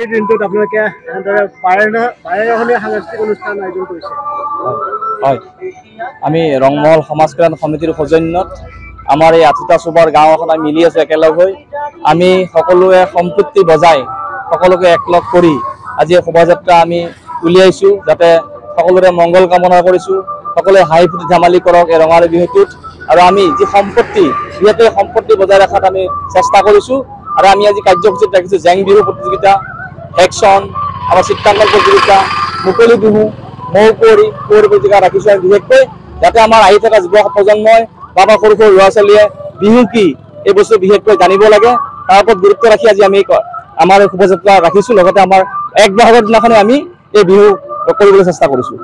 আজিৰ দিনটোত আপোনালোকে এনেদৰে বাৰেৰহণীয়া সাংস্কৃতিক অনুষ্ঠান আয়োজন কৰিছে। হয়, আমি ৰংমহল সমাজ কল্যাণ সমিতিৰ সৌজন্যত আমাৰ এই আঠুটা চুবাৰ গাঁও এখন আমি মিলি আছোঁ একেলগ হৈ। আমি সকলোৱে সম্পৃক্তি বজাই সকলোকে একলগ কৰি আজি শোভাযাত্ৰা আমি উলিয়াইছোঁ, যাতে সকলোৰে মংগল কামনা কৰিছোঁ। সকলোৱে হাঁহি ফুৰ্তি ধেমালি কৰক এই ৰঙালী বিহুটোত। আৰু আমি যি সম্পত্তি যিহেতু সম্পত্তি বজাই ৰখাত আমি চেষ্টা কৰিছোঁ। আৰু আমি আজি কাৰ্যসূচীত ৰাখিছোঁ জেং বিহু প্ৰতিযোগিতা, একশ্যন, আমাৰ চিত্ৰাংকন প্ৰতিযোগিতা, মুকলি বিহু, মৌ কুঁৱৰী প্ৰতিযোগিতা ৰাখিছোঁ আমি বিশেষকৈ, যাতে আমাৰ আহি থকা যুৱ প্ৰজন্মই বা আমাৰ সৰু সৰু ল'ৰা ছোৱালীয়ে বিহু কি এই বস্তু বিশেষকৈ জানিব লাগে। তাৰ ওপৰত গুৰুত্ব ৰাখি আজি আমি আমাৰ শোভাযাত্ৰা ৰাখিছোঁ। লগতে আমাৰ 1 বহাগৰ দিনাখনে আমি এই বিহু কৰিবলৈ চেষ্টা কৰিছোঁ।